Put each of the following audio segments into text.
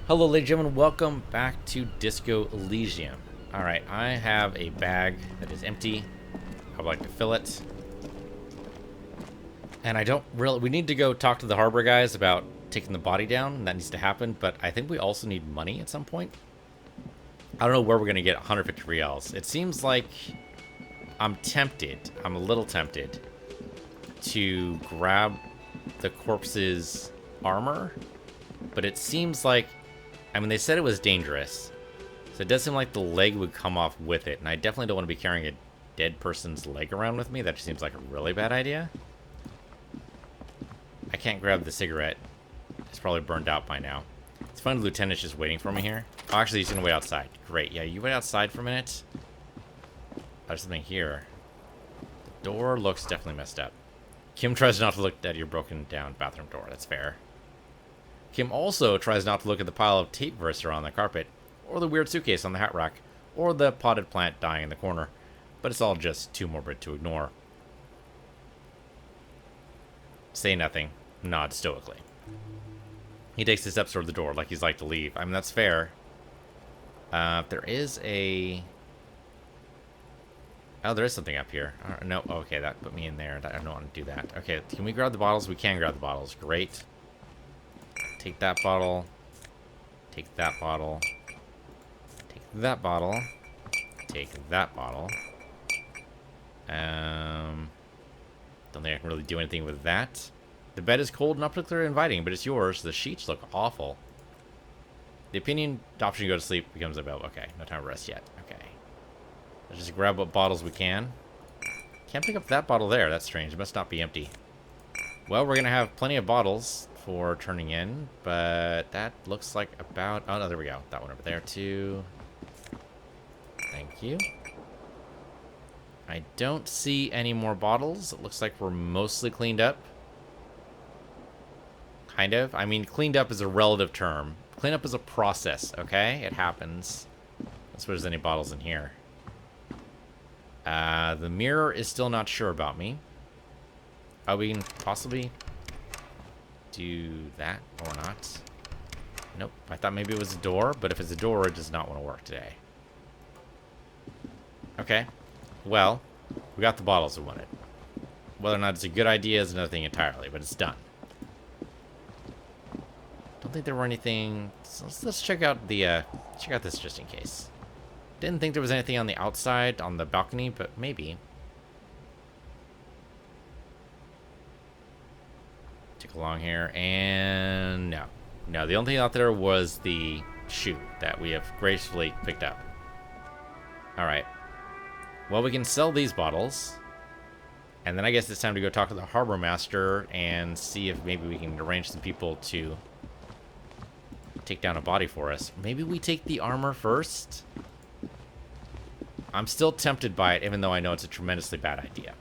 Hello, ladies and gentlemen. Welcome back to Disco Elysium. Alright, I have a bag that is empty. I would like to fill it. And I don't really... We need to go talk to the harbor guys about taking the body down. That needs to happen, but I think we also need money at some point. I don't know where we're going to get 150 reals. It seems like I'm tempted. I'm a little tempted to grab the corpse's armor. But it seems like... I mean, they said it was dangerous. So it does seem like the leg would come off with it. And I definitely don't want to be carrying a dead person's leg around with me. That just seems like a really bad idea. I can't grab the cigarette. It's probably burned out by now. It's fun the lieutenant's just waiting for me here. Oh, actually, he's going to wait outside. Great. Yeah, you wait outside for a minute. There's something here. The door looks definitely messed up. Kim tries not to look at your broken down bathroom door. That's fair. Kim also tries not to look at the pile of tape verser on the carpet, or the weird suitcase on the hat rack, or the potted plant dying in the corner, but it's all just too morbid to ignore. Say nothing, nod stoically. He takes the steps toward the door like he's like to leave. I mean, that's fair. There is a... Oh, there is something up here. No, okay, that put me in there. I don't want to do that. Okay, can we grab the bottles? We can grab the bottles. Great. Take that bottle. Take that bottle. Take that bottle. Take that bottle. Don't think I can really do anything with that. The bed is cold, not particularly inviting, but it's yours. The sheets look awful. The opinion option to go to sleep becomes available. Okay, no time to rest yet. Okay. Let's just grab what bottles we can. Can't pick up that bottle there. That's strange. It must not be empty. Well, we're going to have plenty of bottles for turning in, but that looks like about... Oh, no, there we go. That one over there, too. Thank you. I don't see any more bottles. It looks like we're mostly cleaned up. Kind of. I mean, cleaned up is a relative term. Cleanup is a process, okay? It happens. Let's see if there's any bottles in here. The mirror is still not sure about me. Oh, we can possibly do that or not. Nope. I thought maybe it was a door, but if it's a door, it does not want to work today. Okay. Well, we got the bottles we wanted. Whether or not it's a good idea is another thing entirely, but it's done. Don't think there were anything... So let's check out the, check out this just in case. Didn't think there was anything on the outside, on the balcony, but maybe. Take along here, and no. No, the only thing out there was the shoe that we have gracefully picked up. Alright. Well, we can sell these bottles. And then I guess it's time to go talk to the harbor master and see if maybe we can arrange some people to take down a body for us. Maybe we take the armor first? I'm still tempted by it, even though I know it's a tremendously bad idea.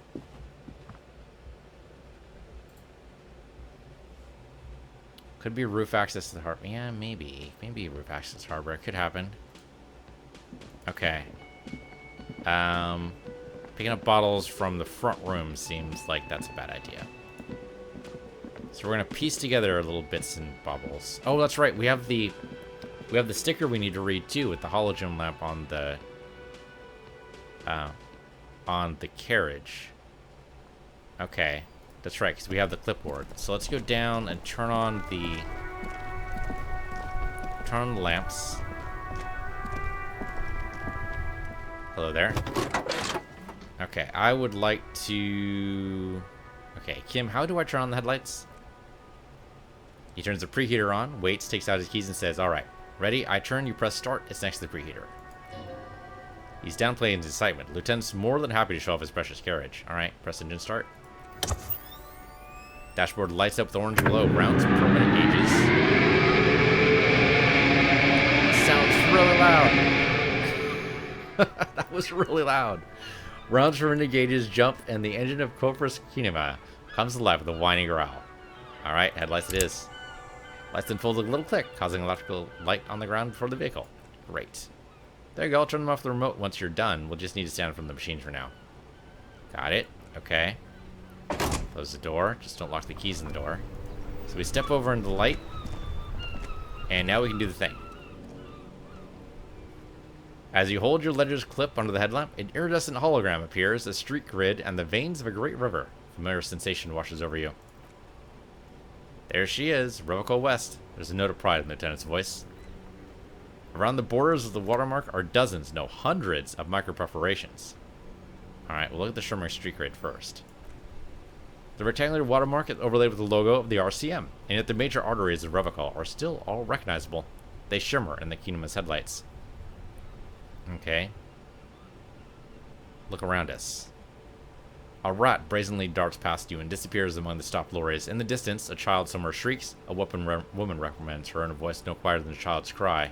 Could be roof access to the harbor. Yeah, maybe. Maybe roof access to the harbor. It could happen. Okay. Picking up bottles from the front room seems like that's a bad idea. So we're gonna piece together little bits and bobbles. Oh, that's right. We have the sticker we need to read too, with the halogen lamp on the carriage. Okay, that's right, because we have the clipboard. So let's go down and turn on the lamps. Hello there. Okay, I would like to... Okay, Kim, how do I turn on the headlights? He turns the preheater on, waits, takes out his keys, and says, "Alright, ready? I turn, you press start. It's next to the preheater." He's downplaying his excitement. Lieutenant's more than happy to show off his precious carriage. Alright, press engine start. Dashboard lights up with orange glow. Rounds of permanent gauges. Sounds really loud. That was really loud. Rounds from the gauges jump, and the engine of Corpus Kinema comes to life with a whining growl. Alright, headlights it is. Lights unfold with a little click, causing electrical light on the ground before the vehicle. Great. There you go, I'll turn them off the remote once you're done. We'll just need to stand from the machine for now. Got it. Okay. Close the door. Just don't lock the keys in the door. So we step over into the light. And now we can do the thing. As you hold your ledger's clip under the headlamp, an iridescent hologram appears, a street grid, and the veins of a great river. Familiar sensation washes over you. There she is, Revoco West. There's a note of pride in the lieutenant's voice. Around the borders of the watermark are dozens, no hundreds, of micro-perforations. Alright, we'll look at the shimmering street grid first. The rectangular watermark is overlaid with the logo of the RCM, and yet the major arteries of Revoco are still all recognizable. They shimmer in the Kinema's headlights. Okay. Look around us. A rat brazenly darts past you and disappears among the stopped lorries. In the distance, a child somewhere shrieks. A woman reprimands her in a voice no quieter than a child's cry.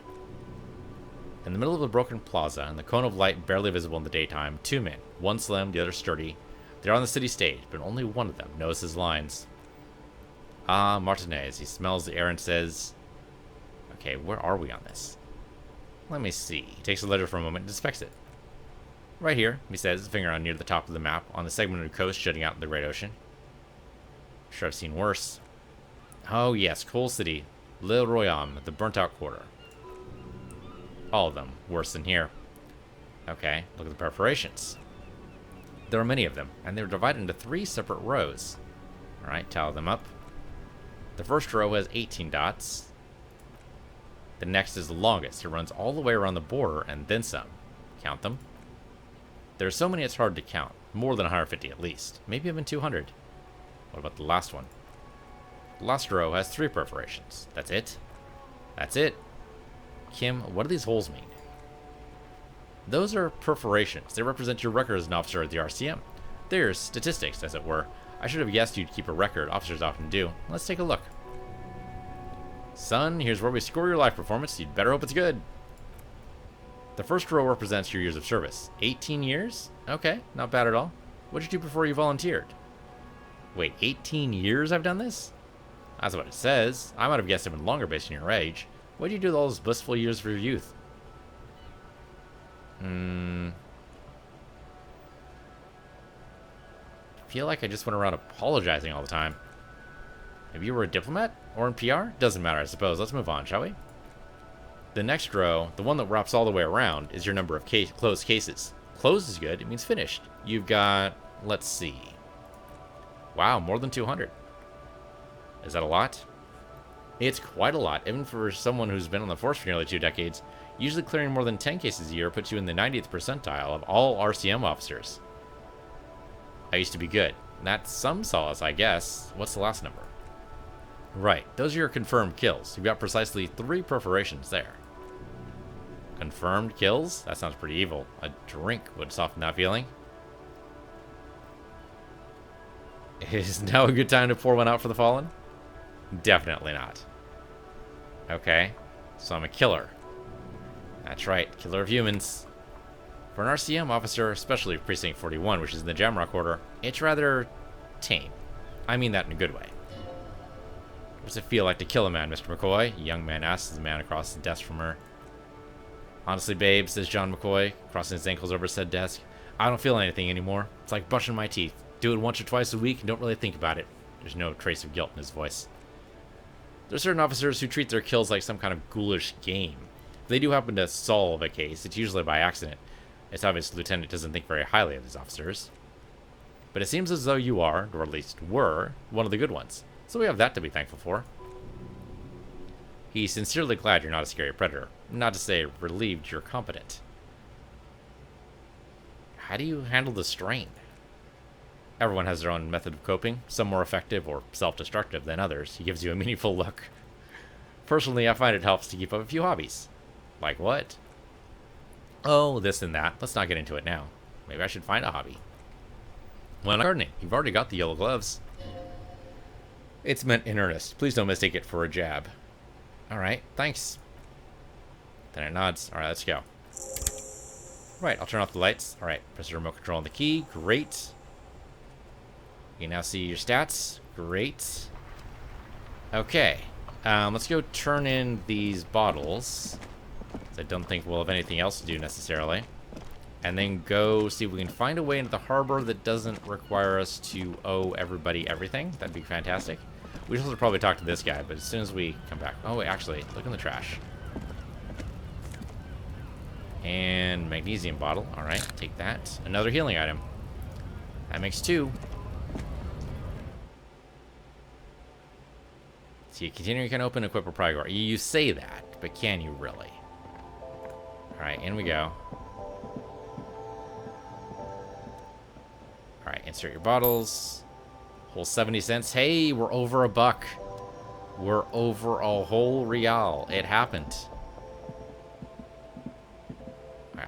In the middle of a broken plaza, in the cone of light barely visible in the daytime, two men, one slim, the other sturdy. They're on the city stage, but only one of them knows his lines. Ah, Martinez. He smells the air and says, okay, where are we on this? Let me see. He takes the ledger for a moment and inspects it. Right here, he says, his finger on near the top of the map, on the segmented coast jutting out in the great ocean. Sure, I've seen worse. Oh yes, Coal City, L'Île Royale, the burnt-out quarter. All of them worse than here. Okay, look at the perforations. There are many of them, and they're divided into 3 separate rows. Alright, tally them up. The first row has 18 dots. The next is the longest. It runs all the way around the border and then some. Count them. There are so many it's hard to count. More than 150 at least. Maybe even 200. What about the last one? The last row has 3 perforations. That's it? That's it. Kim, what do these holes mean? Those are perforations. They represent your record as an officer at the RCM. They're statistics, as it were. I should have guessed you'd keep a record. Officers often do. Let's take a look. Son, here's where we score your life performance. You'd better hope it's good. The first row represents your years of service. 18 years? Okay, not bad at all. What did you do before you volunteered? Wait, 18 years I've done this? That's what it says. I might have guessed even longer based on your age. What did you do with all those blissful years of your youth? I feel like I just went around apologizing all the time. Maybe you were a diplomat? Or in PR? Doesn't matter, I suppose. Let's move on, shall we? The next row, the one that wraps all the way around, is your number of closed cases. Closed is good. It means finished. You've got, let's see. Wow, more than 200. Is that a lot? It's quite a lot, even for someone who's been on the force for nearly 2 decades. Usually clearing more than 10 cases a year puts you in the 90th percentile of all RCM officers. I used to be good. That's some solace, I guess. What's the last number? Right, those are your confirmed kills. You've got precisely 3 perforations there. Confirmed kills? That sounds pretty evil. A drink would soften that feeling. Is now a good time to pour one out for the fallen? Definitely not. Okay, so I'm a killer. That's right, killer of humans. For an RCM officer, especially Precinct 41, which is in the Jamrock Order, it's rather tame. I mean that in a good way. What's it feel like to kill a man, Mr. McCoy? A young man asks the man across the desk from her. Honestly, babe, says John McCoy, crossing his ankles over said desk, I don't feel anything anymore. It's like brushing my teeth. Do it once or twice a week and don't really think about it. There's no trace of guilt in his voice. There are certain officers who treat their kills like some kind of ghoulish game. If they do happen to solve a case, it's usually by accident. It's obvious the lieutenant doesn't think very highly of these officers. But it seems as though you are, or at least were, one of the good ones. So we have that to be thankful for. He's sincerely glad you're not a scary predator. Not to say relieved you're competent. How do you handle the strain? Everyone has their own method of coping, some more effective or self-destructive than others. He gives you a meaningful look. Personally, I find it helps to keep up a few hobbies. Like what? Oh, this and that. Let's not get into it now. Maybe I should find a hobby. Well, gardening. You've already got the yellow gloves. It's meant in earnest. Please don't mistake it for a jab. Alright, thanks. Then it nods. Alright, let's go. Right, I'll turn off the lights. Alright, press the remote control on the key. Great. You can now see your stats. Great. Okay. Let's go turn in these bottles. I don't think we'll have anything else to do necessarily. And then go see if we can find a way into the harbor that doesn't require us to owe everybody everything. That'd be fantastic. We should probably talk to this guy, but as soon as we come back... Oh, wait, actually, look in the trash. And magnesium bottle. All right, take that. Another healing item. That makes 2. See, continuing can open, equip, or progress. You say that, but can you really? All right, in we go. All right, insert your bottles. Whole 70 cents. Hey, we're over $1. We're over a whole real. It happened.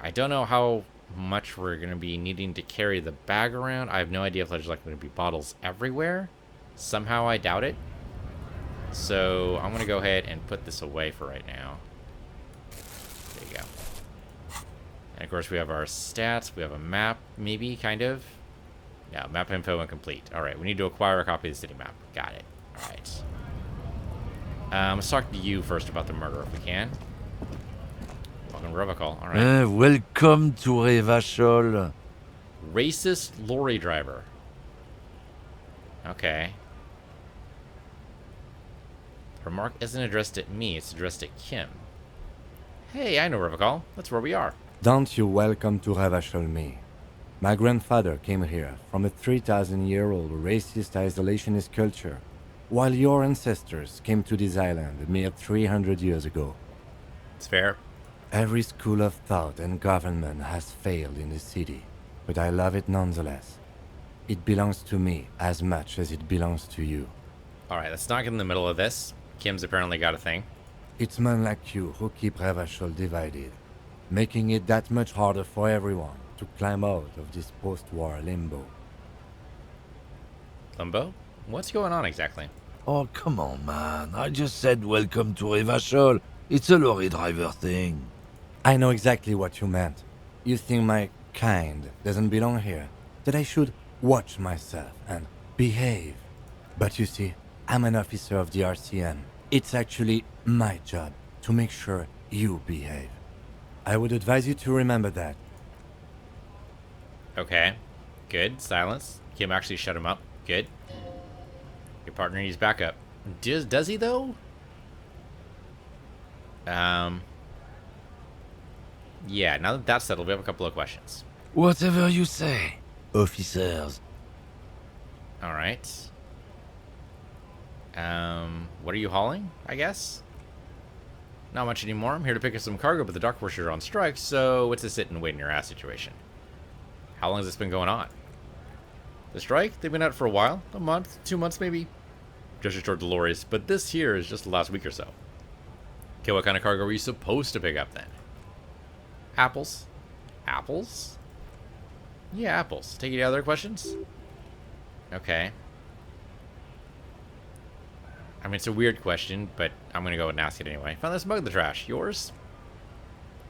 I don't know how much we're going to be needing to carry the bag around. I have no idea if there's like going to be bottles everywhere. Somehow I doubt it. So I'm going to go ahead and put this away for right now. There you go. And of course we have our stats. We have a map, maybe, kind of. Yeah, map info incomplete. All right, we need to acquire a copy of the city map. Got it. All right. Let's talk to you first about the murder if we can. Welcome to Robocall. All right. Welcome to Revachol. Racist lorry driver. Okay. Remark isn't addressed at me, it's addressed at Kim. Hey, I know Robocall. That's where we are. Don't you welcome to Revachol me. My grandfather came here from a 3,000-year-old racist isolationist culture, while your ancestors came to this island a mere 300 years ago. It's fair. Every school of thought and government has failed in the city, but I love it nonetheless. It belongs to me as much as it belongs to you. All right, let's not get in the middle of this. Kim's apparently got a thing. It's men like you who keep Revachol divided, making it that much harder for everyone to climb out of this post-war limbo. Limbo? What's going on exactly? Oh, come on, man. I just said welcome to Revachol. It's a lorry driver thing. I know exactly what you meant. You think my kind doesn't belong here, that I should watch myself and behave. But you see, I'm an officer of the RCN. It's actually my job to make sure you behave. I would advise you to remember that. Okay. Good. Silence. Kim actually shut him up. Good. Your partner needs backup. Does he, though? Yeah, now that that's settled, we have a couple of questions. Whatever you say, officers. All right. What are you hauling, I guess? Not much anymore. I'm here to pick up some cargo, but the dock workers are on strike, so it's a sit and wait in your ass situation. How long has this been going on? The strike? They've been out for a while. A month, 2 months maybe. Just toward the lorries, but this here is just the last week or so. Okay, what kind of cargo were you supposed to pick up then? Apples? Apples? Yeah, apples. Take any other questions? Okay. I mean, it's a weird question, but I'm gonna go and ask it anyway. Found this mug in the trash. Yours?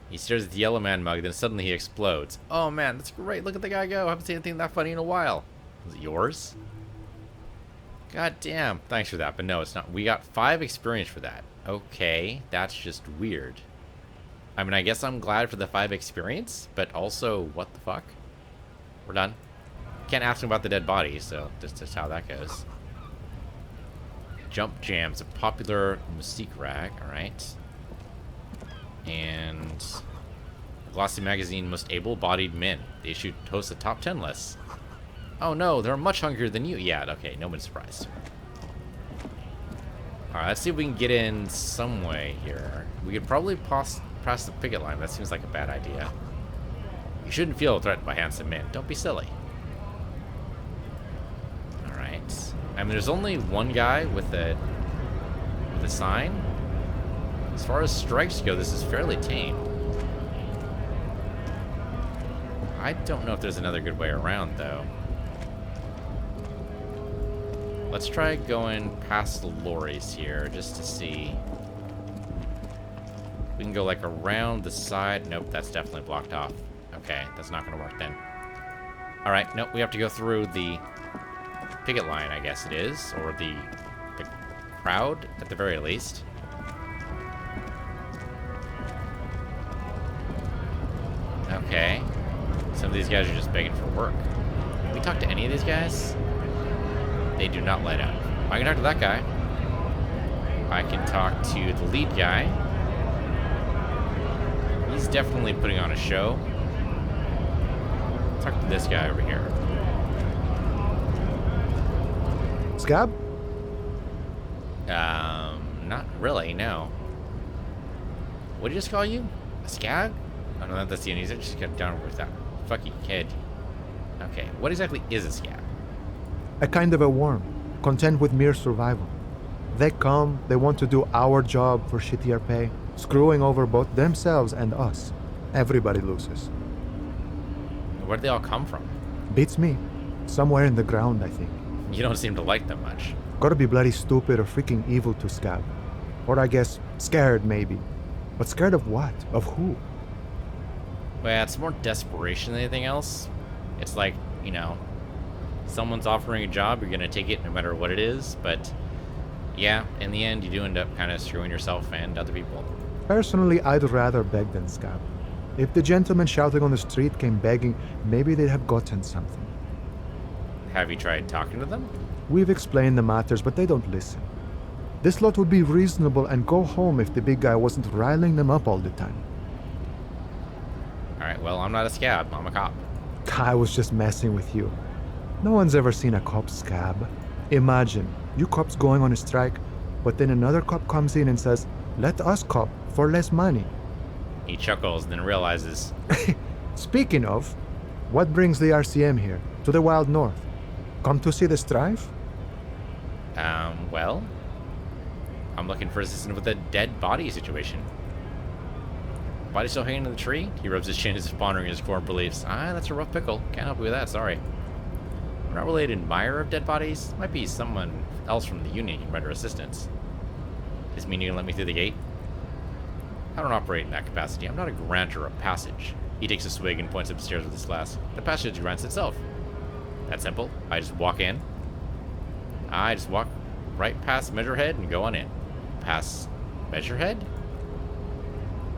He stares at the yellow man mug, then suddenly he explodes. Oh man, that's great. Look at the guy go. I haven't seen anything that funny in a while. Is it yours? God damn. Thanks for that, but no, it's not. We got 5 experience for that. Okay, that's just weird. I mean, I guess I'm glad for the 5 experience, but also, what the fuck? We're done. Can't ask him about the dead body, so just how that goes. Jump Jam's a popular musique rag, alright. And Glossy Magazine Most Able-Bodied Men. They issue host the top 10 lists. Oh no, they're much hungrier than you. Yeah, okay, nobody's surprised. Alright, let's see if we can get in some way here. We could probably pass the picket line. That seems like a bad idea. You shouldn't feel threatened by handsome men. Don't be silly. Alright. I mean, there's only one guy with a sign. As far as strikes go, this is fairly tame. I don't know if there's another good way around, though. Let's try going past the lorries here, just to see. We can go, like, around the side. Nope, that's definitely blocked off. Okay, that's not going to work then. Alright, nope, we have to go through the picket line, I guess it is. Or the crowd, at the very least. Okay. Some of these guys are just begging for work. Can we talk to any of these guys? They do not light up. I can talk to that guy. I can talk to the lead guy. He's definitely putting on a show. Talk to this guy over here. Scab? Not really, no. What did he just call you? A scab? Oh, no, that's the end. He's just got down with that. Fuck you, kid. Okay, what exactly is a scab? A kind of a worm, content with mere survival. They come, they want to do our job for shittier pay, screwing over both themselves and us. Everybody loses. Where'd they all come from? Beats me. Somewhere in the ground, I think. You don't seem to like them much. Gotta be bloody stupid or freaking evil to Scab. Or I guess, scared maybe. But scared of what? Of who? Well, it's more desperation than anything else. It's like, you know, someone's offering a job, you're gonna take it no matter what it is, but yeah, in the end, you do end up kind of screwing yourself and other people. Personally, I'd rather beg than Scab. If the gentleman shouting on the street came begging, maybe they'd have gotten something. Have you tried talking to them? We've explained the matters, but they don't listen. This lot would be reasonable and go home if the big guy wasn't riling them up all the time. Alright, well, I'm not a scab, I'm a cop. I was just messing with you. No one's ever seen a cop Scab. Imagine, you cops going on a strike, but then another cop comes in and says, let us cop for less money. He chuckles and then realizes, Speaking of, what brings the RCM here, to the Wild North? Come to see the strife? well, I'm looking for assistance with a dead body situation. Body still hanging in the tree? He rubs his chin as if pondering his core beliefs. That's a rough pickle. Can't help you with that, sorry. I'm not really an admirer of dead bodies. Might be someone else from the Union can render assistance. Does mean you can let me through the gate? I don't operate in that capacity. I'm not a granter of passage. He takes a swig and points up the stairs with his glass. The passage grants itself. That's simple. I just walk in. I just walk right past Measurehead and go on in. Past Measurehead?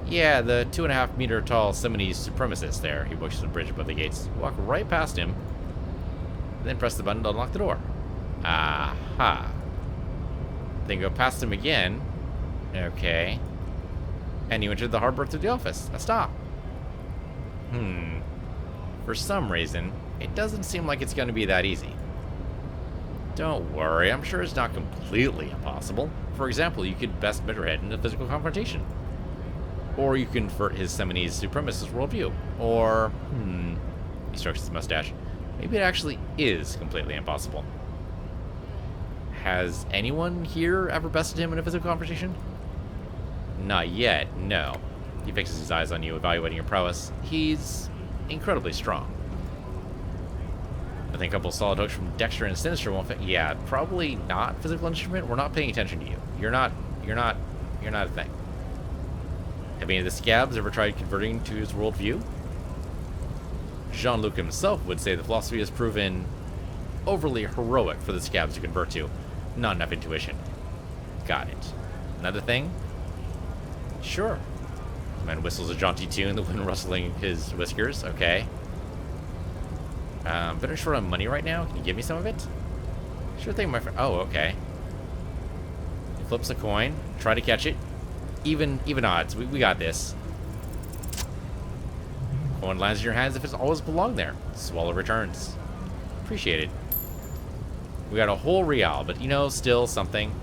Yeah, the 2.5 meter tall Seminoles supremacist there. He pushes the bridge above the gates. Walk right past him. Then press the button to unlock the door. Aha. Then go past him again. Okay. And you entered the harbor through the office. A stop. For some reason, it doesn't seem like it's going to be that easy. Don't worry, I'm sure it's not completely impossible. For example, you could best Measurehead in a physical confrontation. Or you can convert his Seminoles supremacist worldview. Or, he strokes his mustache. Maybe it actually is completely impossible. Has anyone here ever bested him in a physical confrontation? Not yet, no. He fixes his eyes on you, evaluating your prowess. He's incredibly strong. I think a couple solid hooks from Dexter and Sinister won't fit. Yeah, probably not physical instrument. We're not paying attention to you. You're not a thing. Have any of the scabs ever tried converting to his worldview? Jean-Luc himself would say the philosophy has proven overly heroic for the scabs to convert to. Not enough intuition. Got it. Another thing? Sure. The man whistles a jaunty tune, the wind rustling his whiskers. Okay. Better short on money right now. Can you give me some of it? Sure thing, my friend. Oh, okay. He flips a coin. Try to catch it. Even odds. We got this. Coin lands in your hands if it's always belonged there. Swallow returns. Appreciate it. We got a whole real, but still something.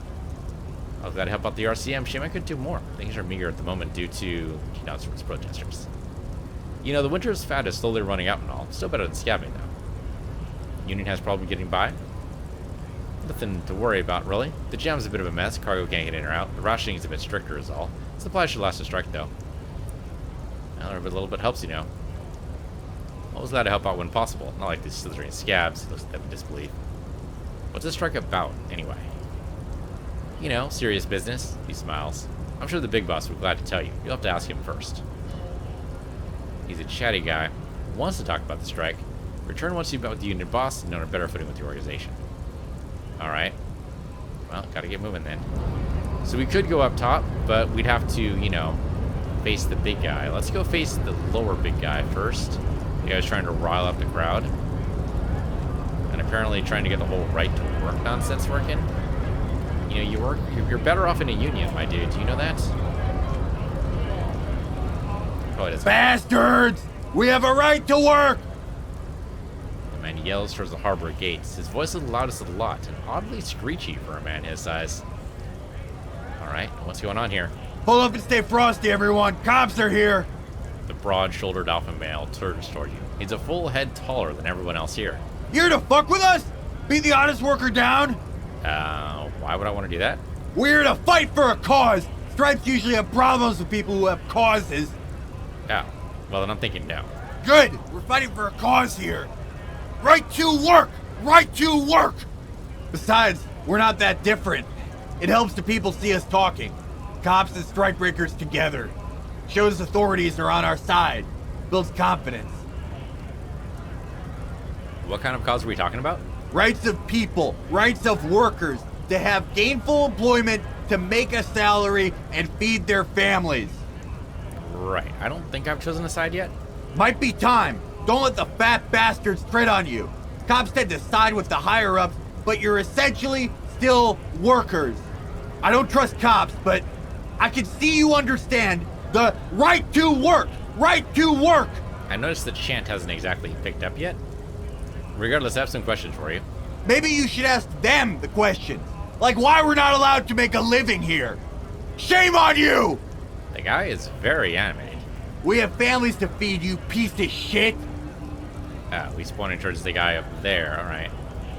I was glad to help out the RCM. Shame I could do more. Things are meager at the moment due to its protesters. The winter's fat is slowly running out and all. Still better than scabbing, though. Union has problem getting by. Nothing to worry about, really. The jam's a bit of a mess. Cargo can't get in or out. The rationing's a bit stricter is all. Supply should last a strike, though. Well, every little bit helps, Always glad to help out when possible. Not like these slithering scabs. He looks at them in disbelief. What's this strike about, anyway? Serious business. He smiles. I'm sure the big boss would be glad to tell you. You'll have to ask him first. He's a chatty guy. Wants to talk about the strike. Return once you've met with the union boss and on a better footing with the organization. Alright. Well, gotta get moving then. So we could go up top, but we'd have to, face the big guy. Let's go face the lower big guy first. The guy's trying to rile up the crowd. And apparently trying to get the whole right to work nonsense working. You know, you're better off in a union, my dude. Do you know that? Oh, it is. Bastards! We have a right to work! The man yells towards the harbor gates. His voice is the loudest of the lot, and oddly screechy for a man his size. Alright, what's going on here? Pull up and stay frosty, everyone. Cops are here. The broad-shouldered alpha male turns toward you. He's a full head taller than everyone else here. You here to fuck with us? Beat the honest worker down? Why would I want to do that? We're here to fight for a cause. Stripes usually have problems with people who have causes. Oh, well then I'm thinking no. Good. We're fighting for a cause here. Right to work. Right to work. Besides, we're not that different. It helps the people see us talking. Cops and strikebreakers together. Shows authorities are on our side. Builds confidence. What kind of cause are we talking about? Rights of people, rights of workers to have gainful employment, to make a salary and feed their families. Right. I don't think I've chosen a side yet. Might be time. Don't let the fat bastards tread on you. Cops tend to side with the higher-ups, but you're essentially still workers. I don't trust cops, but I can see you understand the right to work. Right to work. I noticed that chant hasn't exactly picked up yet. Regardless, I have some questions for you. Maybe you should ask them the questions. Like why we're not allowed to make a living here. Shame on you! The guy is very animated. We have families to feed, you piece of shit. He's pointing towards the guy up there. Alright.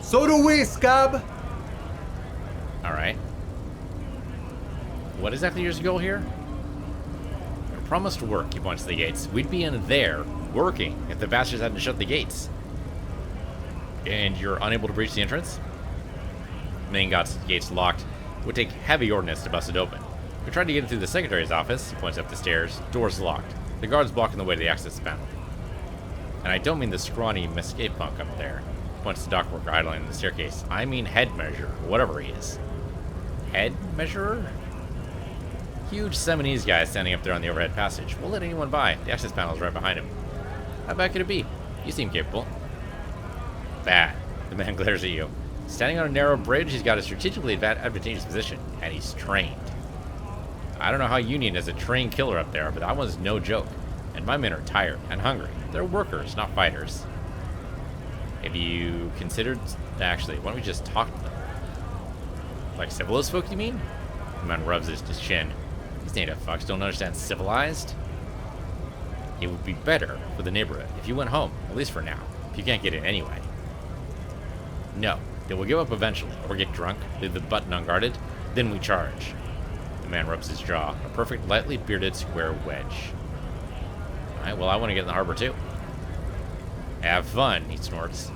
So do we, Scab. Alright. What exactly is your goal here? You're promised work, he points to the gates. We'd be in there, working, if the bastards hadn't shut the gates. And you're unable to breach the entrance? Main gate's locked. It would take heavy ordnance to bust it open. We tried to get it through the secretary's office. He points up the stairs. Door's locked. The guard's blocking the way to the access panel. And I don't mean the scrawny escape punk up there. Points to dock worker idling in the staircase. I mean head measurer, whatever he is. Head measurer? Huge Seminese guy standing up there on the overhead passage. Won't let anyone by. The access panel is right behind him. How bad could it be? You seem capable. Bad. The man glares at you. Standing on a narrow bridge, he's got a strategically advantageous position, and he's trained. I don't know how Union is a trained killer up there, but that one's no joke. And my men are tired and hungry. They're workers, not fighters. Have you considered... Actually, why don't we just talk to them? Like civilized folk, you mean? The man rubs his chin. These native fucks don't understand civilized. It would be better for the neighborhood if you went home, at least for now, if you can't get in anyway. No, they will give up eventually, or get drunk, leave the button unguarded, then we charge. The man rubs his jaw, a perfect, lightly bearded square wedge. Alright, well, I want to get in the harbor too. Have fun, he snorts.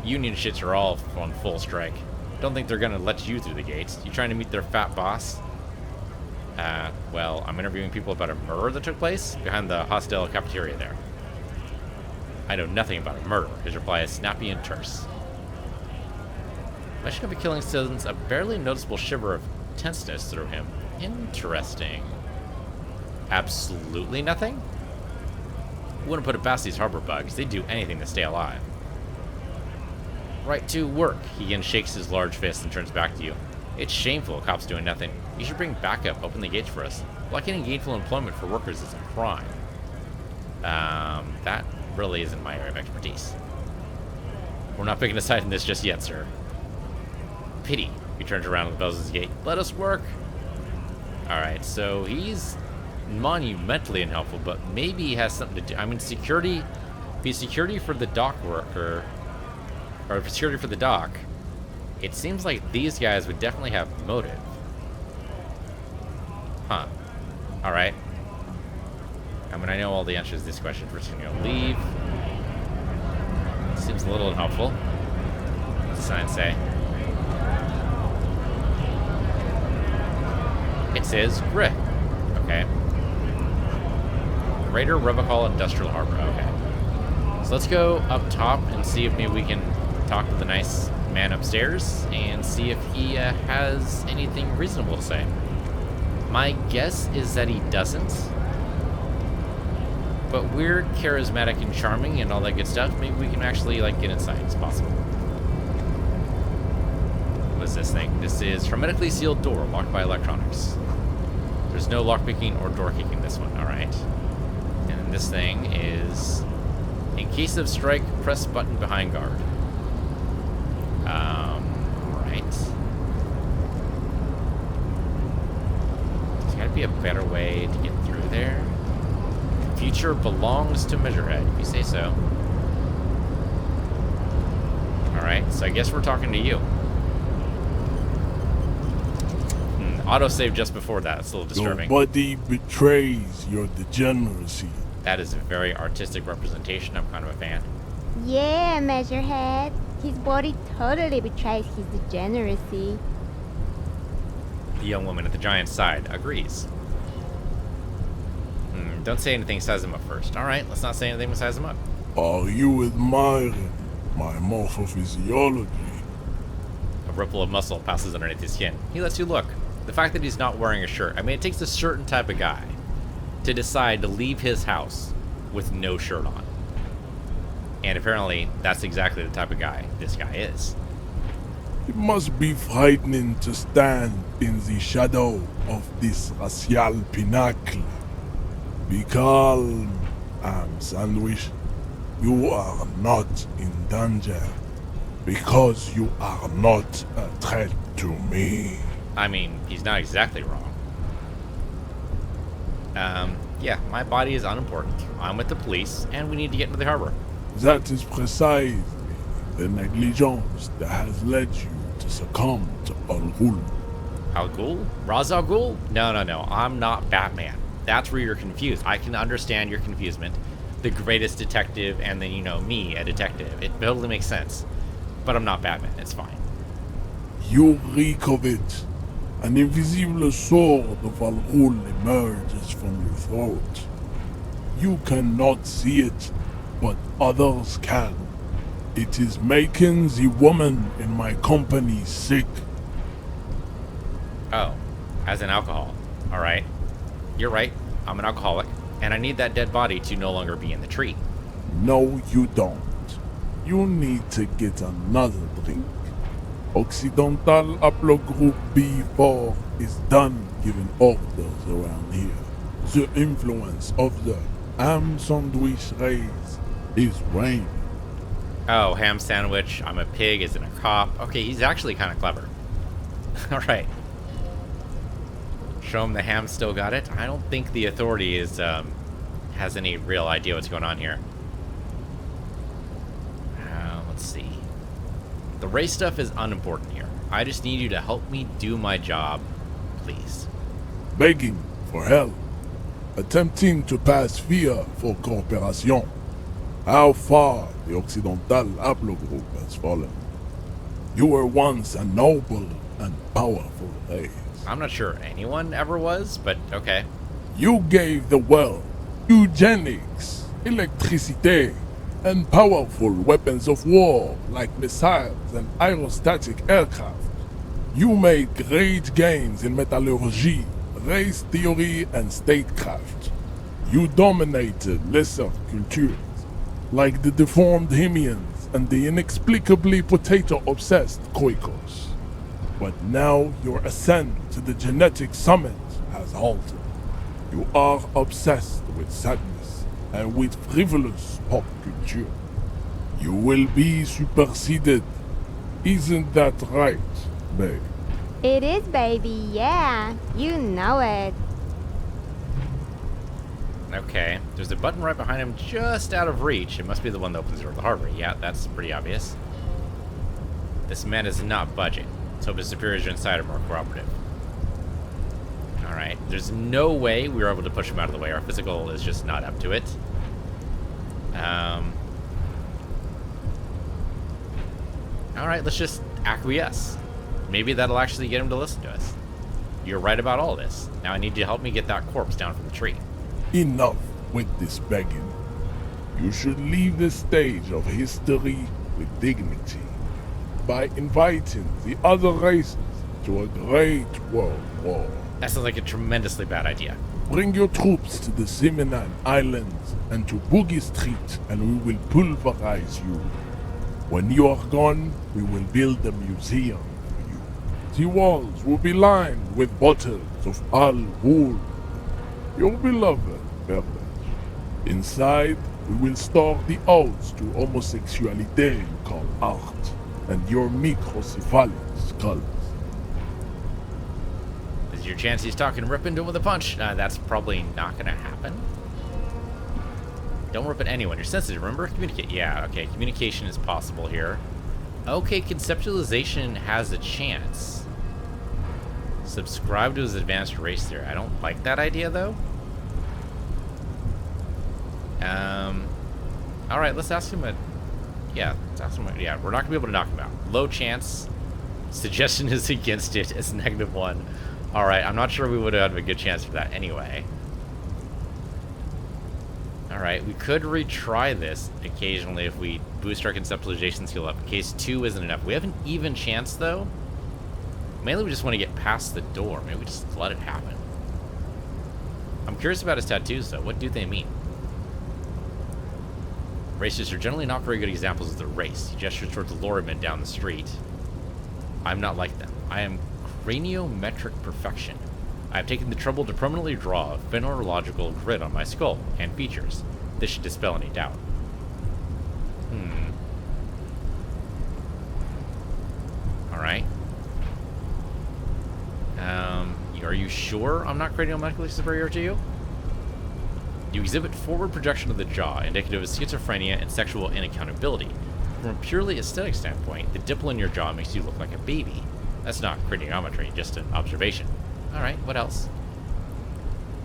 Union shits are all on full strike. Don't think they're gonna let you through the gates. You trying to meet their fat boss? Well, I'm interviewing people about a murder that took place behind the hostel cafeteria there. I know nothing about a murder. His reply is snappy and terse. Mention of a killing sends a barely noticeable shiver of tenseness through him. Interesting. Absolutely nothing? Wouldn't put it past these harbor bugs. They'd do anything to stay alive. Right to work. He again shakes his large fist and turns back to you. It's shameful, cops doing nothing. You should bring backup, open the gates for us. Blocking gainful employment for workers is a crime. That really isn't my area of expertise. We're not picking a side in this just yet, sir. Pity. He turns around and bells his gate. Let us work. Alright, so he's monumentally unhelpful, but maybe he has something to do. I mean, security. If he's security for the dock worker, or if security for the dock, it seems like these guys would definitely have motive. Huh. Alright. I mean, I know all the answers to this question. We're just gonna leave. Seems a little unhelpful. What's the sign say? It says Grit. Okay. Greater Revachol Industrial Harbor. Okay. So let's go up top and see if maybe we can talk to the nice man upstairs and see if he has anything reasonable to say. My guess is that he doesn't. But we're charismatic and charming and all that good stuff. Maybe we can actually like get inside. It's possible. is this thing? This is hermetically sealed door, locked by electronics. There's no lockpicking or door kicking this one, alright. And this thing is... In case of strike, press button behind guard. Alright. There's gotta be a better way to get through there. The future belongs to Measurehead, if you say so. Alright, so I guess we're talking to you. Autosave just before that. It's a little disturbing. Your body betrays your degeneracy. That is a very artistic representation. I'm kind of a fan. Yeah, Measurehead. His body totally betrays his degeneracy. The young woman at the giant's side agrees. Don't say anything, size him up first. Alright, let's not say anything, size him up. Are you admiring my morphophysiology? A ripple of muscle passes underneath his skin. He lets you look. The fact that he's not wearing a shirt. I mean, it takes a certain type of guy to decide to leave his house with no shirt on. And apparently, that's exactly the type of guy this guy is. It must be frightening to stand in the shadow of this racial pinnacle. Be calm, Sandwich. You are not in danger because you are not a threat to me. I mean, he's not exactly wrong. Yeah, my body is unimportant. I'm with the police, and we need to get into the harbor. That is precisely the negligence that has led you to succumb to Al Ghul. Al Ghul? Ra's al Ghul? No. I'm not Batman. That's where you're confused. I can understand your confusement. The greatest detective, and then, me, a detective. It totally makes sense. But I'm not Batman. It's fine. You reek of it. An invisible sword of Al Ghul emerges from your throat. You cannot see it, but others can. It is making the woman in my company sick. Oh, as in alcohol. Alright. You're right. I'm an alcoholic, and I need that dead body to no longer be in the tree. No, you don't. You need to get another drink. Occidental Haplogroup B4 is done giving orders around here. The influence of the ham sandwich race is reigning. Oh, ham sandwich. I'm a pig isn't a cop. Okay, he's actually kind of clever. Alright. Show him the ham still got it. I don't think the authority has any real idea what's going on here. Let's see. The race stuff is unimportant here. I just need you to help me do my job, please. Begging for help. Attempting to pass via for cooperation. How far the Occidental Haplogroup has fallen. You were once a noble and powerful race. I'm not sure anyone ever was, but okay. You gave the world eugenics, electricity, and powerful weapons of war like missiles and aerostatic aircraft. You made great gains in metallurgy, race theory, and statecraft. You dominated lesser cultures, like the deformed Hemians and the inexplicably potato-obsessed Koikos. But now your ascent to the genetic summit has halted. You are obsessed with sadness and with frivolous pop culture. You will be superseded. Isn't that right, babe? It is, baby, yeah. You know it. Okay, there's a button right behind him just out of reach. It must be the one that opens the door to the harbor. Yeah, that's pretty obvious. This man is not budging. Let's hope his superiors inside are more cooperative. Alright, there's no way we were able to push him out of the way. Our physical is just not up to it. Alright, let's just acquiesce. Maybe that'll actually get him to listen to us. You're right about all this. Now I need you to help me get that corpse down from the tree. Enough with this begging. You should leave the stage of history with dignity by inviting the other races to a great world war. That sounds like a tremendously bad idea. Bring your troops to the Siminan Islands and to Boogie Street, and we will pulverize you. When you are gone, we will build a museum for you. city walls will be lined with bottles of al wool, your beloved beverage. Inside, we will store the odes to homosexuality you call art, and your microcephalic skulls. This is your chance he's talking rip into him with a punch. That's probably not going to happen. Don't rip at anyone. You're sensitive, remember? Communicate. Yeah, okay. Communication is possible here. Okay, conceptualization has a chance. Subscribe to his advanced race theory. I don't like that idea, though. Alright, let's ask him yeah, let's ask him yeah, we're not going to be able to knock him out. Low chance. Suggestion is against it. It's -1. Alright, I'm not sure we would have a good chance for that anyway. Alright, we could retry this occasionally if we boost our conceptualization skill up. In case 2 isn't enough. We have an even chance, though. Mainly we just want to get past the door. Maybe we just let it happen. I'm curious about his tattoos, though. What do they mean? Racers are generally not very good examples of the race. He gestures towards the lorrymen down the street. I'm not like them. I am craniometric perfection. I have taken the trouble to permanently draw a phenological grid on my skull and features. This should dispel any doubt. Alright. Are you sure I'm not craniometrically superior to you? You exhibit forward projection of the jaw, indicative of schizophrenia and sexual inaccountability. From a purely aesthetic standpoint, the dimple in your jaw makes you look like a baby. That's not craniometry, just an observation. Alright, what else?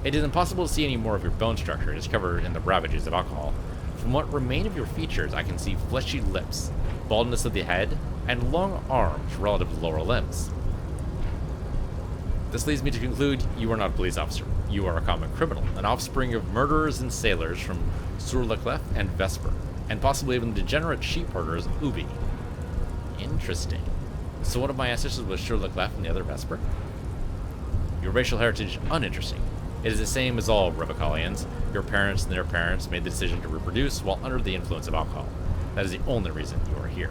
It is impossible to see any more of your bone structure. It is covered in the ravages of alcohol. From what remain of your features, I can see fleshy lips, baldness of the head, and long arms relative to lower limbs. This leads me to conclude you are not a police officer. You are a common criminal, an offspring of murderers and sailors from Sur-le-Clef and Vesper, and possibly even degenerate sheep herders of Ubi. Interesting. So one of my ancestors was Sur-le-Clef and the other Vesper? Your racial heritage, uninteresting. It is the same as all Revocalians. Your parents and their parents made the decision to reproduce while under the influence of alcohol. That is the only reason you are here.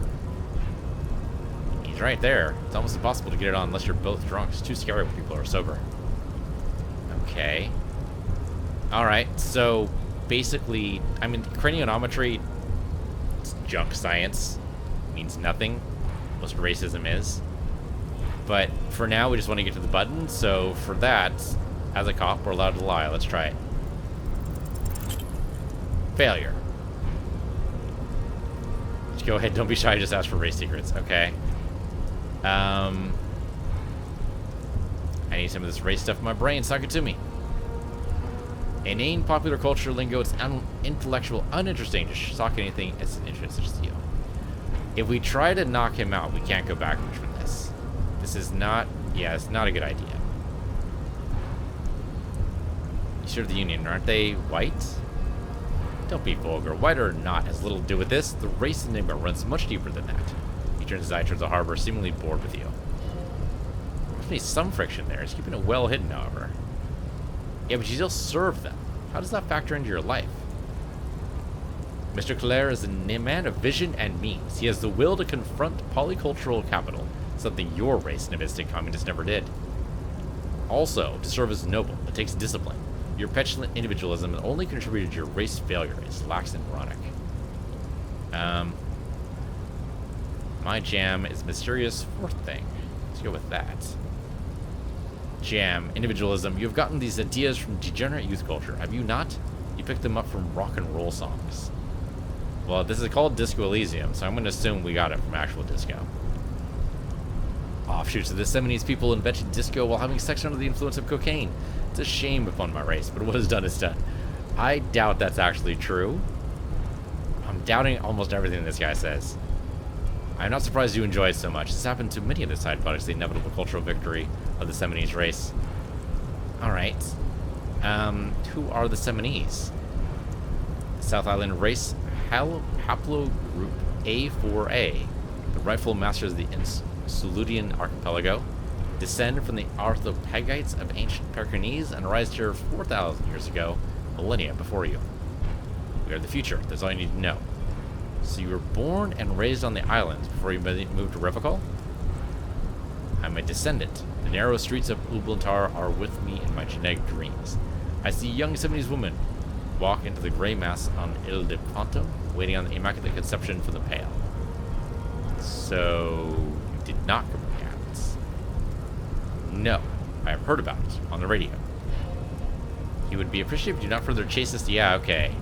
He's right there. It's almost impossible to get it on unless you're both drunk. It's too scary when people are sober. Okay. Alright, so basically, I mean, craniometry, it's junk science. It means nothing. Most racism is. But for now, we just want to get to the button, so for that, as a cop, we're allowed to lie. Let's try it. Failure. Just go ahead, don't be shy, just ask for race secrets, okay? I need some of this race stuff in my brain, suck it to me. Inane popular culture lingo, it's intellectual, uninteresting to shock anything as interesting to you. If we try to knock him out, we can't go backwards from this. This is not, yeah, it's not a good idea. You serve the Union, aren't they white? Don't be vulgar. White or not has little to do with this. The race enigma runs much deeper than that. He turns his eye towards the harbor, seemingly bored with you. There's needs some friction there. He's keeping it well hidden, however. Yeah, but you still serve them. How does that factor into your life? Mr. Claire is a man of vision and means. He has the will to confront polycultural capital, something your race, Navistic communists, never did. Also, to serve as noble, it takes discipline. Your petulant individualism has only contributed to your race failure. It's lax and moronic. My jam is mysterious fourth thing. Let's go with that. Jam, individualism. You've gotten these ideas from degenerate youth culture, have you not? You picked them up from rock and roll songs. Well, this is called Disco Elysium, so I'm going to assume we got it from actual disco. Offshoots of the 70s, people invented disco while having sex under the influence of cocaine. It's a shame upon my race, but what is done is done. I doubt that's actually true. I'm doubting almost everything this guy says. I'm not surprised you enjoy it so much. This happened to many of the side products, the inevitable cultural victory of the Seminese race. Alright. Who are the Seminese? South Island race haplogroup A4A, the rightful masters of the Insulutian archipelago, descend from the Arthropagites of ancient Pekingese and rise here 4,000 years ago, millennia before you. We are the future. That's all you need to know. So you were born and raised on the islands before you moved to Revocol? I'm a descendant. The narrow streets of Ublantar are with me in my genetic dreams. I see a young 70s woman walk into the gray mass on Ile de Quantum, waiting on the Immaculate Conception from the Pale. So, you did not come to Cats. No, I have heard about it on the radio. He would be appreciative if you do not further chase us. Yeah, okay.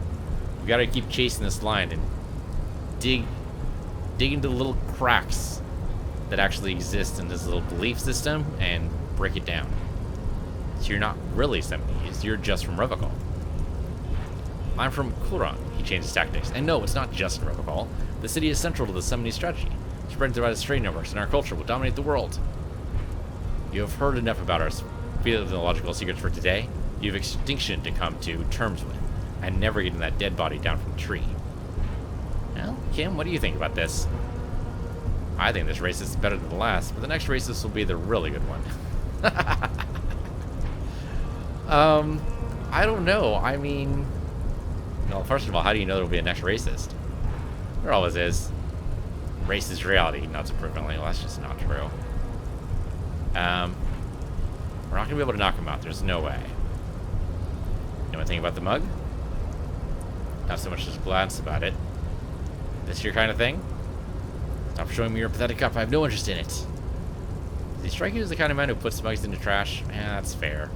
We gotta keep chasing this line and dig into the little cracks that actually exist in this little belief system and break it down. So you're not really 70s, you're just from Revocol. I'm from Kulron. He changed his tactics. And no, it's not just Revocol. The city is central to the 70s strategy. Spreading throughout its trade networks and our culture will dominate the world. You have heard enough about our theological secrets for today. You have extinction to come to terms with. And never getting that dead body down from the tree. Well, Kim, what do you think about this? I think this racist is better than the last, but the next racist will be the really good one. I don't know. I mean, well, first of all, how do you know there will be a next racist? There always is. Racist reality, not surprisingly. Well, that's just not true. We're not gonna be able to knock him out. There's no way. You know anything about the mug? Not so much as a glance about it. This your kind of thing? Stop showing me your pathetic cup. I have no interest in it. Does he strike you as the kind of man who puts mugs into trash? That's fair.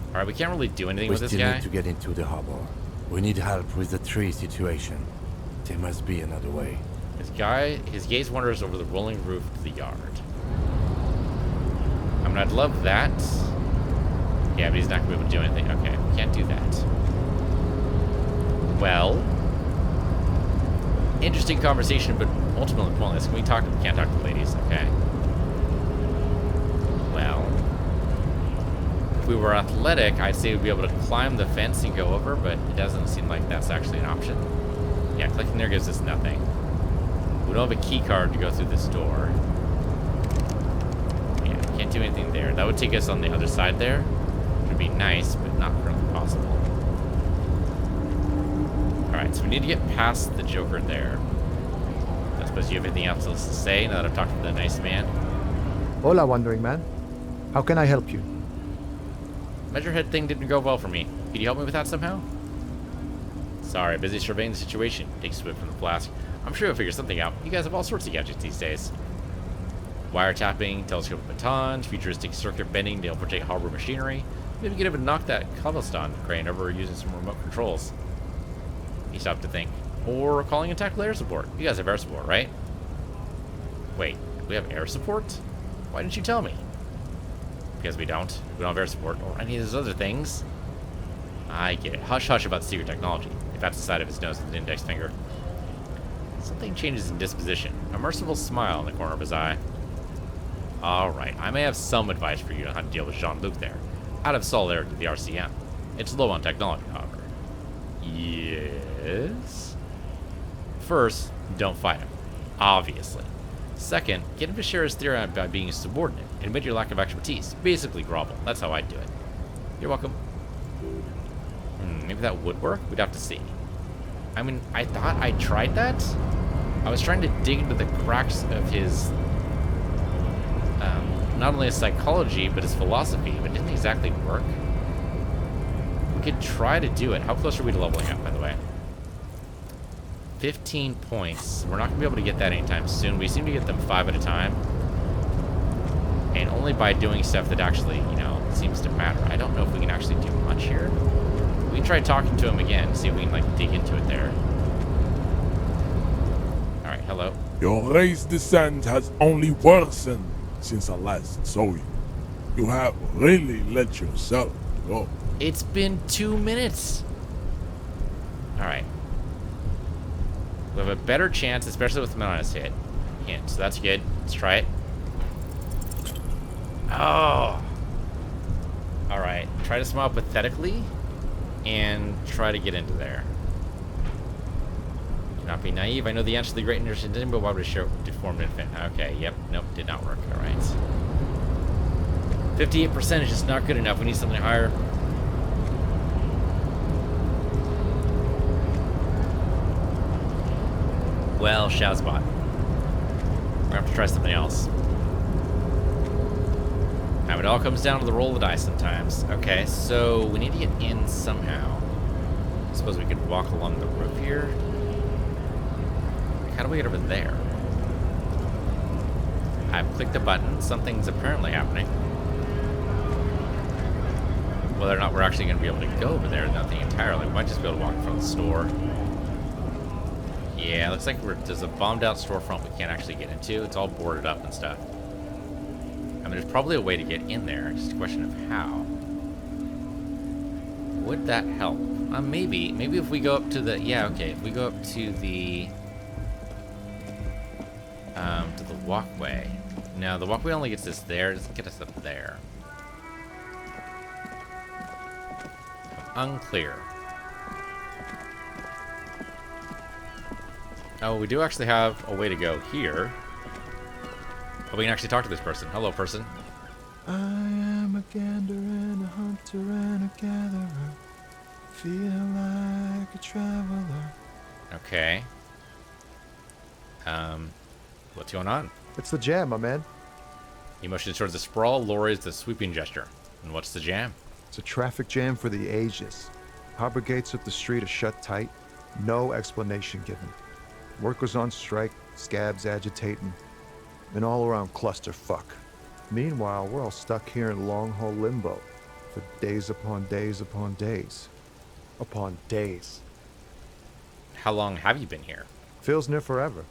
Alright, we can't really do anything with this We still guy. need to get into the harbor. We need help with the tree situation. There must be another way. His gaze wanders over the rolling roof to the yard. I mean, I'd love that. Yeah, but he's not going to be able to do anything. Okay, we can't do that. Well, interesting conversation, but ultimately pointless. Can we talk? We can't talk to ladies. Okay. Well, if we were athletic, I'd say we'd be able to climb the fence and go over, but it doesn't seem like that's actually an option. Yeah, clicking there gives us nothing. We don't have a key card to go through this door. Yeah, can't do anything there. That would take us on the other side there. Which would be nice, but not currently possible. Alright, so we need to get past the Joker there. I suppose you have anything else to say now that I've talked to the nice man? Hola, Wandering Man. How can I help you? Measurehead thing didn't go well for me. Could you help me with that somehow? Sorry, busy surveying the situation. Takes a whip from the flask. I'm sure you'll figure something out. You guys have all sorts of gadgets these days. Wiretapping, telescopic batons, futuristic circuit bending to infiltrate harbor machinery. Maybe get able to knock that cobblestone crane over using some remote controls. You stop to think. Or calling in tactical air support. You guys have air support, right? Wait, we have air support? Why didn't you tell me? Because we don't. We don't have air support or any of those other things. I get it. Hush hush about secret technology. If that's the side of his nose with his index finger. Something changes in disposition. A merciful smile in the corner of his eye. Alright, I may have some advice for you on how to deal with Jean-Luc there. Out of solidarity with the RCM. It's low on technology, however. Yes? First, don't fight him. Obviously. Second, get him to share his theory about being subordinate. Admit your lack of expertise. Basically grovel. That's how I'd do it. You're welcome. Maybe that would work? We'd have to see. I mean, I thought I tried that. I was trying to dig into the cracks of his, not only his psychology, but his philosophy, but it didn't exactly work. We could try to do it. How close are we to leveling up, by the way? 15 points. We're not going to be able to get that anytime soon. We seem to get them 5 at a time. And only by doing stuff that actually, you know, seems to matter. I don't know if we can actually do much here. We can try talking to him again, see if we can, like, dig into it there. Alright, hello. Your race descent has only worsened since I last saw you. You have really let yourself go. It's been 2 minutes. Alright. We have a better chance, especially with the honest hit. Hint, so that's good. Let's try it. Oh. Alright. Try to smile pathetically. And try to get into there. Do not be naive. I know the answer to the great interesting thing, but why would it show deformed infant? Okay, yep. Nope, did not work. Alright. 58% is just not good enough. We need something higher. Well, Shazbot. We're gonna have to try something else. It all comes down to the roll of the dice sometimes. Okay, so we need to get in somehow. I suppose we could walk along the roof here. How do we get over there? I've clicked a button. Something's apparently happening. Whether or not we're actually going to be able to go over there, nothing entirely. We might just be able to walk in front of the store. Yeah, looks like there's a bombed out storefront we can't actually get into. It's all boarded up and stuff. I mean, there's probably a way to get in there. It's just a question of how. Would that help? Maybe. Maybe if we go up to the... Yeah, okay. If we go up to the walkway. No, the walkway only gets us there. It doesn't get us up there. Unclear. Oh, we do actually have a way to go here. Oh, we can actually talk to this person. Hello, person. I am a gander and a hunter and a gatherer. Feel like a traveler. Okay. What's going on? It's the jam, my man. He motions towards the sprawl, lowers the sweeping gesture. And what's the jam? It's a traffic jam for the ages. Harbor gates up the street are shut tight. No explanation given. Workers on strike, scabs agitating, an all-around clusterfuck. Meanwhile, we're all stuck here in long-haul limbo for days upon days upon days. Upon days. How long have you been here? Feels near forever.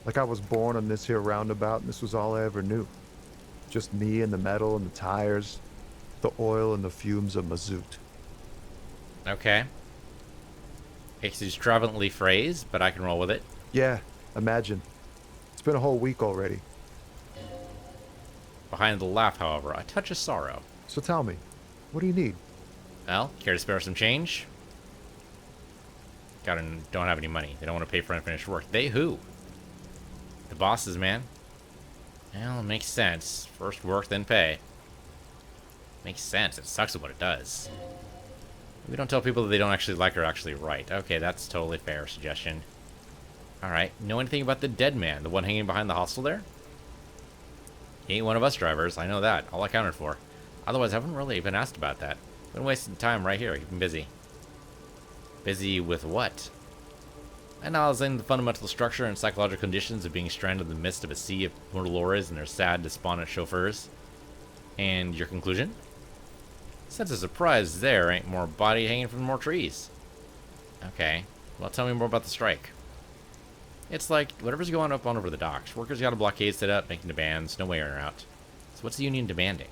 Like I was born on this here roundabout and this was all I ever knew. Just me and the metal and the tires, the oil and the fumes of mazout. Okay. It's a extravagantly phrased, but I can roll with it. Yeah, imagine. It's been a whole week already. Behind the laugh, however, a touch of sorrow. So tell me, what do you need? Well, care to spare some change? Don't have any money. They don't want to pay for unfinished work. They who? The bosses, man. Well, it makes sense. First work, then pay. Makes sense. It sucks at what it does. We don't tell people that they don't actually like or actually right. Okay, that's totally fair suggestion. Alright, know anything about the dead man? The one hanging behind the hostel there? He ain't one of us drivers, I know that. All I counted for. Otherwise, I haven't really been asked about that. Been wasting time right here, keeping busy. Busy with what? Analyzing the fundamental structure and psychological conditions of being stranded in the midst of a sea of mortal lorries and their sad, despondent chauffeurs. And your conclusion? Sense of surprise there, ain't more body hanging from more trees. Okay, well tell me more about the strike. It's like, whatever's going up on over the docks. Workers got a blockade set up, making demands, no way in or out. So what's the union demanding?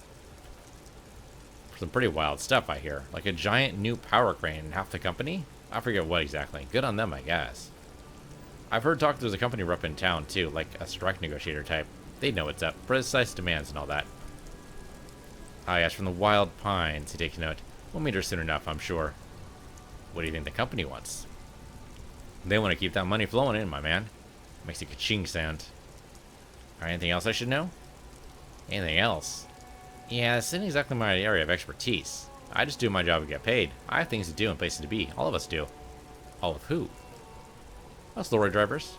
Some pretty wild stuff, I hear. Like a giant new power crane in half the company? I forget what exactly. Good on them, I guess. I've heard talk there's a company rep in town, too, like a strike negotiator type. They'd know what's up. Precise demands and all that. Ah, yes, from the wild pines, he takes note. We'll meet her soon enough, I'm sure. What do you think the company wants? They want to keep that money flowing in, my man. Makes a ka-ching sound. Alright, anything else I should know? Anything else? Yeah, this isn't exactly my area of expertise. I just do my job and get paid. I have things to do and places to be. All of us do. All of who? Us lorry drivers.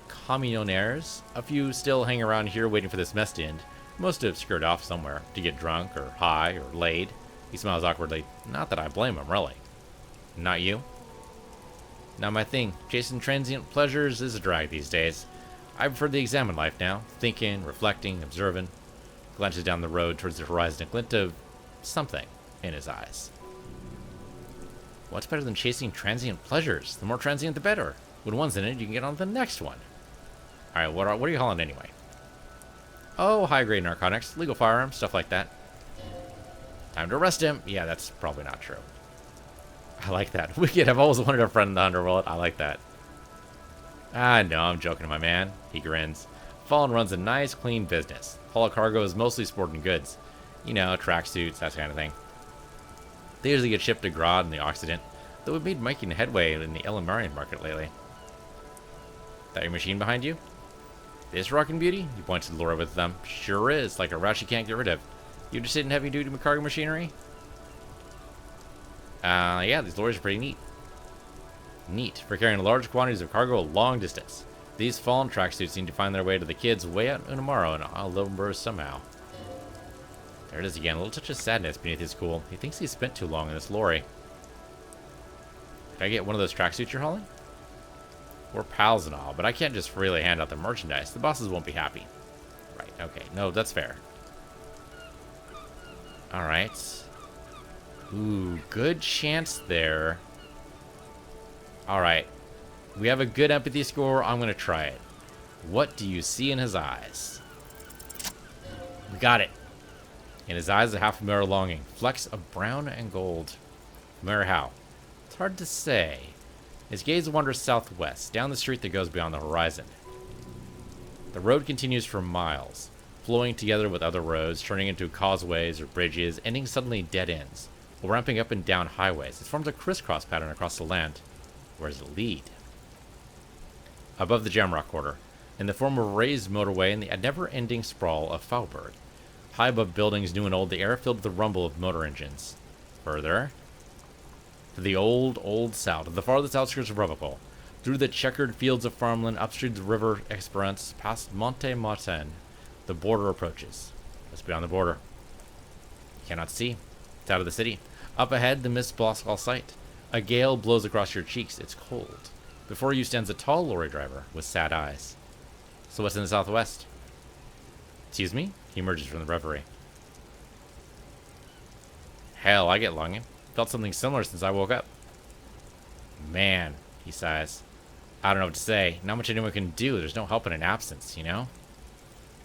Camionaires. A few still hang around here waiting for this mess to end. Most have scurried off somewhere to get drunk or high or laid. He smiles awkwardly. Not that I blame him, really. Not you? Not my thing. Chasing transient pleasures is a drag these days. I prefer the examine life now. Thinking, reflecting, observing. Glances down the road towards the horizon, a glint of something in his eyes. What's better than chasing transient pleasures? The more transient, the better. When one's in it, you can get on to the next one. Alright, what are you hauling anyway? Oh, high-grade narcotics, legal firearms, stuff like that. Time to arrest him. Yeah, that's probably not true. I like that. Wicked, I've always wanted a friend in the underworld. I like that. Ah, no, I'm joking, my man. He grins. Fallen runs a nice, clean business. Haul of cargo is mostly sporting goods. You know, tracksuits, that kind of thing. They usually get shipped to Grodd and the Occident, though we've been making headway in the Elamarian market lately. That your machine behind you? This rockin' beauty? He points to Laura with them. Sure is, like a rush you can't get rid of. You interested in heavy-duty cargo machinery? Yeah, these lorries are pretty neat. Neat, for carrying large quantities of cargo a long distance. These fallen tracksuits seem to find their way to the kids way out in tomorrow and all over somehow. There it is again. A little touch of sadness beneath his cool. He thinks he's spent too long in this lorry. Can I get one of those tracksuits you're hauling? We're pals and all, but I can't just freely hand out the merchandise. The bosses won't be happy. Right, okay. No, that's fair. Alright. Ooh, good chance there. Alright. We have a good empathy score. I'm going to try it. What do you see in his eyes? We got it. In his eyes, a half familiar longing. Flecks of brown and gold. Familiar how? It's hard to say. His gaze wanders southwest, down the street that goes beyond the horizon. The road continues for miles, flowing together with other roads, turning into causeways or bridges, ending suddenly in dead ends, while ramping up and down highways. It forms a crisscross pattern across the land. Where does it lead? Above the Jamrock Quarter, in the form of a raised motorway and the never-ending sprawl of Faubourg. High above buildings new and old, the air filled with the rumble of motor engines. Further, to the old south, of the farthest outskirts of Revachol, through the checkered fields of farmland, upstream the river Esperance, past Monte Martin, the border approaches. Just beyond the border. You cannot see. It's out of the city. Up ahead, the mist blocks all sight. A gale blows across your cheeks. It's cold. Before you stands a tall lorry driver with sad eyes. So what's in the southwest? Excuse me? He emerges from the reverie. Hell, I get longing. Felt something similar since I woke up. Man, he sighs. I don't know what to say. Not much anyone can do. There's no help in an absence, you know?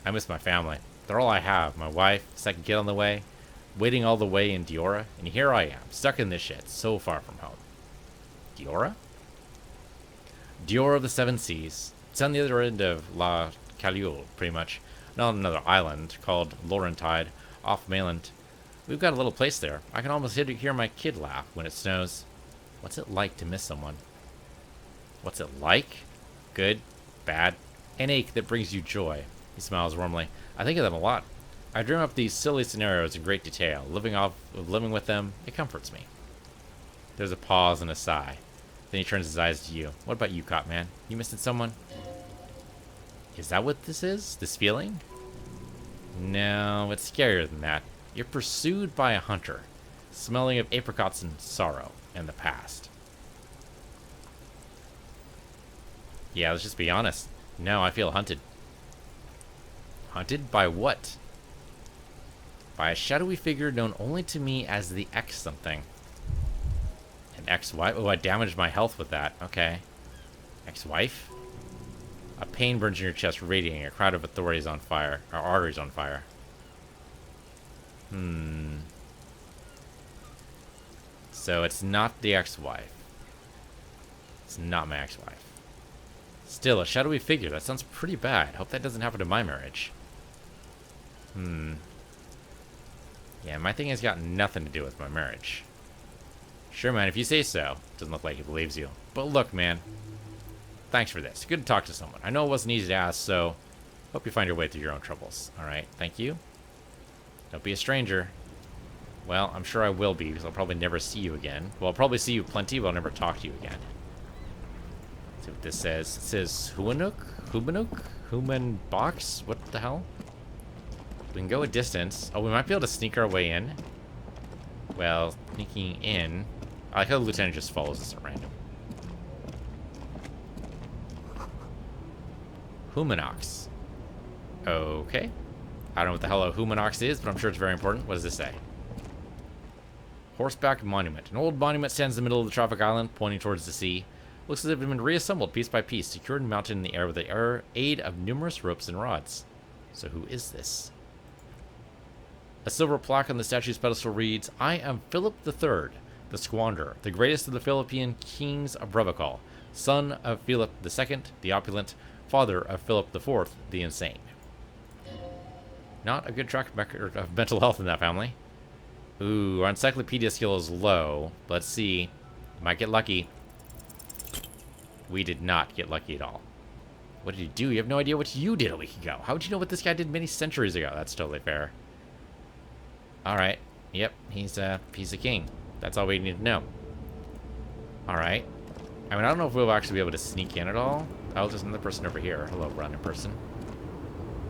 I miss my family. They're all I have. My wife, second kid on the way, waiting all the way in Diora, and here I am, stuck in this shit, so far from home. Diora? Diora of the Seven Seas. It's on the other end of La Calule, pretty much. Not on another island called Laurentide, off mainland. We've got a little place there. I can almost hear my kid laugh when it snows. What's it like to miss someone? What's it like? Good? Bad? An ache that brings you joy. He smiles warmly. I think of them a lot. I dream up these silly scenarios in great detail. Living with them, it comforts me. There's a pause and a sigh. Then he turns his eyes to you. What about you, Cop Man? You missing someone? Is that what this is? This feeling? No, it's scarier than that. You're pursued by a hunter, smelling of apricots and sorrow and the past. Yeah, let's just be honest. No, I feel hunted. Hunted by what? By a shadowy figure known only to me as the X something. An ex-wife? Oh, I damaged my health with that. Okay. Ex-wife? A pain burns in your chest, radiating. A crowd of authorities on fire. Or arteries on fire. So it's not the ex-wife. It's not my ex-wife. Still, a shadowy figure. That sounds pretty bad. Hope that doesn't happen to my marriage. Yeah, my thing has got nothing to do with my marriage. Sure, man, if you say so. Doesn't look like he believes you. But look, man. Thanks for this. Good to talk to someone. I know it wasn't easy to ask, so hope you find your way through your own troubles. Alright, thank you. Don't be a stranger. Well, I'm sure I will be, because I'll probably never see you again. Well, I'll probably see you plenty, but I'll never talk to you again. Let's see what this says. It says Humanuk? Humanuk? Human box? What the hell? We can go a distance. Oh, we might be able to sneak our way in. Well, sneaking in. I like how the lieutenant just follows us at random. Humanox. Okay. I don't know what the hell a Humanox is, but I'm sure it's very important. What does this say? Horseback monument. An old monument stands in the middle of the traffic island, pointing towards the sea. Looks as if it had been reassembled piece by piece, secured and mounted in the air with the aid of numerous ropes and rods. So who is this? A silver plaque on the statue's pedestal reads, I am Philip III, the Squanderer, the greatest of the Philippine kings of Revachol, son of Philip II, the opulent, father of Philip IV, the insane. Not a good track record of mental health in that family. Ooh, our encyclopedia skill is low. Let's see. Might get lucky. We did not get lucky at all. What did you do? You have no idea what you did a week ago. How would you know what this guy did many centuries ago? That's totally fair. Alright. Yep, he's a king. That's all we need to know. Alright. I mean, I don't know if we'll actually be able to sneak in at all. Oh, there's another person over here. Hello, random person.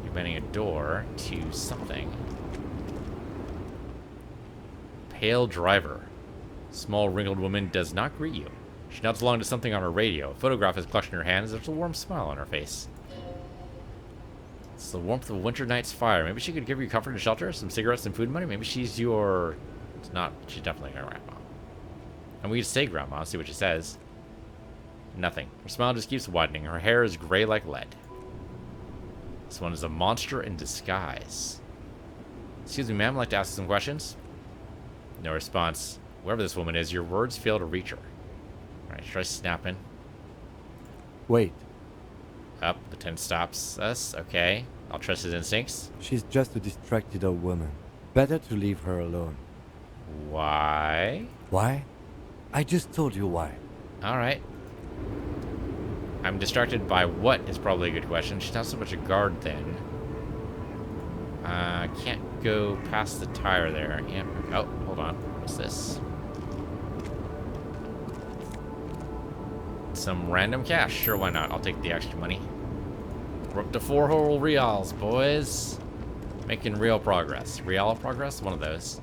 You're opening a door to something. Pale driver. Small wrinkled woman does not greet you. She nods along to something on her radio. A photograph is clutched in her hand as there's a warm smile on her face. It's the warmth of a winter night's fire. Maybe she could give you comfort and shelter, some cigarettes and food money. Maybe she's your... It's not... She's definitely your grandma. And we could say grandma, see what she says. Nothing. Her smile just keeps widening. Her hair is gray like lead. This one is a monster in disguise. Excuse me, ma'am, I'd like to ask you some questions. No response. Whoever this woman is, your words fail to reach her. Alright, try snapping. Wait, Up, the tent stops us. Okay. I'll trust his instincts. she's just a distracted old woman. Better to leave her alone. Why? Why? I just told you why. Alright. I'm distracted by what is probably a good question. She's not so much a guard then. Can't go past the tire there. Yeah. Oh, hold on. What's this? Some random cash. Sure, why not? I'll take the extra money. We're up to 4 whole reals, boys. Making real progress. Real progress? One of those.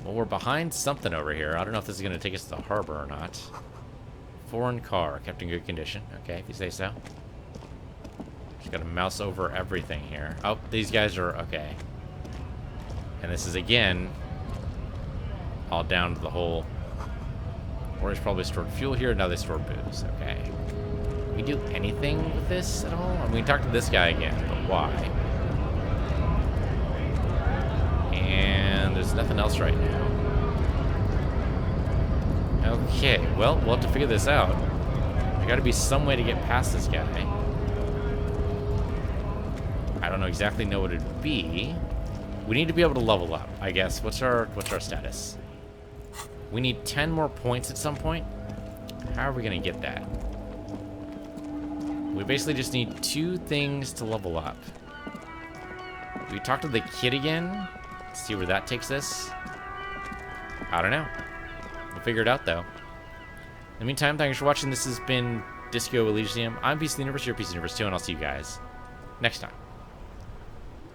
Well, we're behind something over here. I don't know if this is going to take us to the harbor or not. Foreign car. Kept in good condition. Okay, if you say so. Just got to mouse over everything here. Oh, these guys are... Okay. And this is, again, all down to the whole... Or he's probably stored fuel here. Now they store booze. Okay. Can we do anything with this at all? I mean, we can talk to this guy again, but why? And there's nothing else right now. Okay, well, we'll have to figure this out. There gotta be some way to get past this guy. I don't exactly know what it'd be. We need to be able to level up, I guess. What's our status? We need 10 more points at some point. How are we gonna get that? We basically just need 2 things to level up. Do we talk to the kid again? See where that takes us? I don't know. We'll figure it out, though. In the meantime, thanks for watching. This has been Disco Elysium. I'm Piece of the Universe, you're Piece of the Universe 2, and I'll see you guys next time.